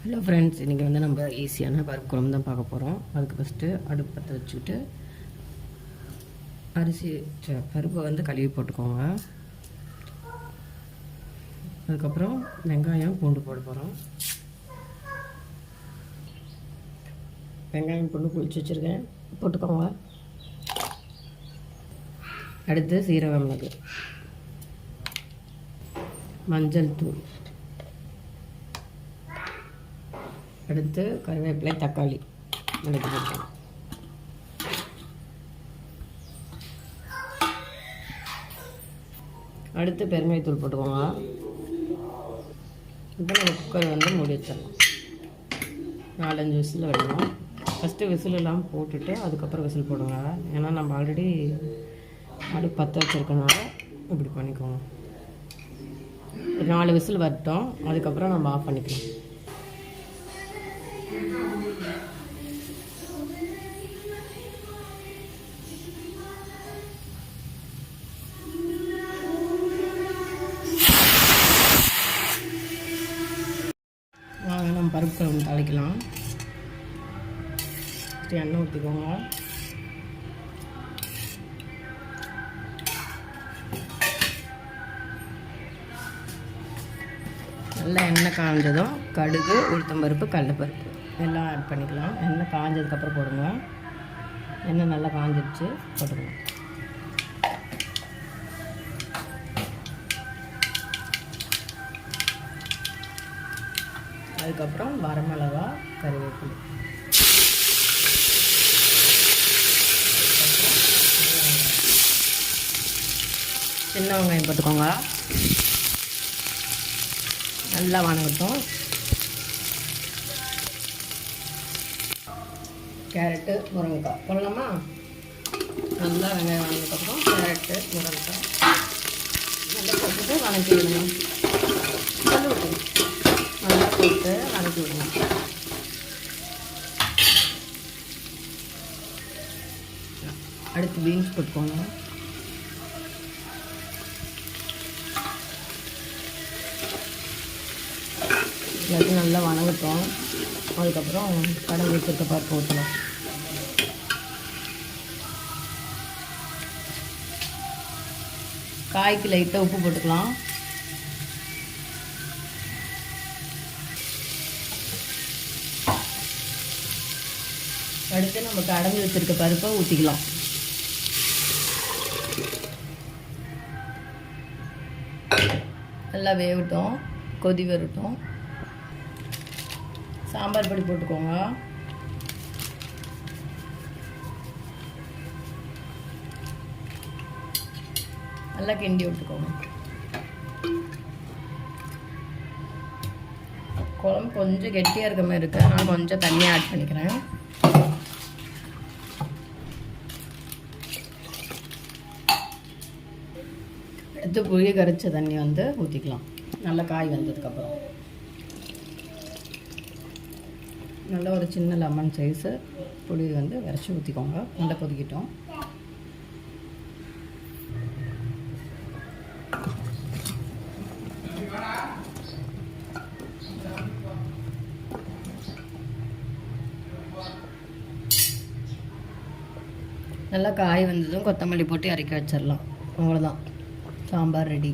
Hello friends, இன்றைக்கி வந்து நம்ம ஈஸியான பருப்பு குழம்பு தான் பார்க்க போகிறோம். அதுக்கு ஃபஸ்ட்டு அடுப்பு பற்ற வச்சுக்கிட்டு பருப்பை வந்து கழுவி போட்டுக்கோங்க. அதுக்கப்புறம் வெங்காயம் பூண்டு போட போகிறோம். வெங்காயம் பூண்டு குளிச்சு வச்சுருக்கேன், போட்டுக்கோங்க. அடுத்து சீரக மிளகு, மஞ்சள் தூள், அடுத்து கருவேப்பிலை, தக்காளி மிளகு போட்டோம். அடுத்து பெருங்காயத்தூள் போட்டுக்கோங்க. இப்போ நம்ம குக்கர் வந்து மூடி வச்சிடலாம். 4-5 விசில் விடணும். ஃபஸ்ட்டு விசில் எல்லாம் போட்டுட்டு அதுக்கப்புறம் விசில் போடுங்க. ஏன்னா நம்ம ஆல்ரெடி அடுப்பு பற்ற வச்சுருக்கனால இப்படி பண்ணிக்கோங்க. ஒரு 4 விசில் வரட்டும், அதுக்கப்புறம் நம்ம ஆஃப் பண்ணிக்கலாம். நம்ம பருப்பு குழம்பு தாளிக்கலாம். எண்ணெய் ஊற்றிக்கோங்க. நல்லா எண்ணெய் காஞ்சதும் கடுகு, உளுத்தம்பருப்பு, கடலைப்பருப்பு எல்லாம் ஆட் பண்ணிக்கலாம். எண்ணெய் காஞ்சதுக்கப்புறம் போடுங்க. எண்ணெய் நல்லா காஞ்சிடுச்சு, போட்டுக்கலாம். அதுக்கப்புறம் வரமிளகா, கருவேப்பிலை, சின்ன வெங்காயம் போட்டுக்கோங்க. நல்லா வணங்கட்டும். கேரட்டு, முருங்கைக்காய் போடலாமா? நல்லா வெங்காயம் வணங்கினதுக்கப்புறம் கேரட்டு, முருங்கைக்காய் நல்லா போட்டுட்டு வணக்கி விடுங்க. நல்லா போட்டு வணக்கி விடுங்க. அடுத்து பீன்ஸ் போட்டுக்கோங்க. எல்லாத்தையும் நல்லா வணங்கட்டும். அதுக்கப்புறம் கடைஞ்சி வச்சுருக்க பருப்பு ஊற்றலாம். காய்க்கு லைட்டாக உப்பு போட்டுக்கலாம். அடுத்து நம்ம கடைஞ்சி வச்சுருக்க பருப்பை ஊற்றிக்கலாம். நல்லா வேகட்டும், கொதி வரட்டும். சாம்பார் பொடி போட்டுக்கோங்க. நல்லா கிண்டி விட்டுக்கோங்க. குழம்பு கொஞ்சம் கெட்டியாக இருக்க மாதிரி இருக்குது, அதனால் கொஞ்சம் தண்ணியாக ஆட் பண்ணிக்கிறேன். எடுத்து புளி கரைச்ச தண்ணி வந்து ஊற்றிக்கலாம். நல்லா காய் வந்ததுக்கப்புறம் நல்லா ஒரு சின்ன லெமன் சைஸு புளி வந்து விரைச்சி ஊற்றிக்கோங்க. நல்லா கொதிக்கிட்டோம். நல்லா காய் வந்ததும் கொத்தமல்லி போட்டு இறக்கி வச்சிடலாம். அவ்வளோதான், சாம்பார் ரெடி.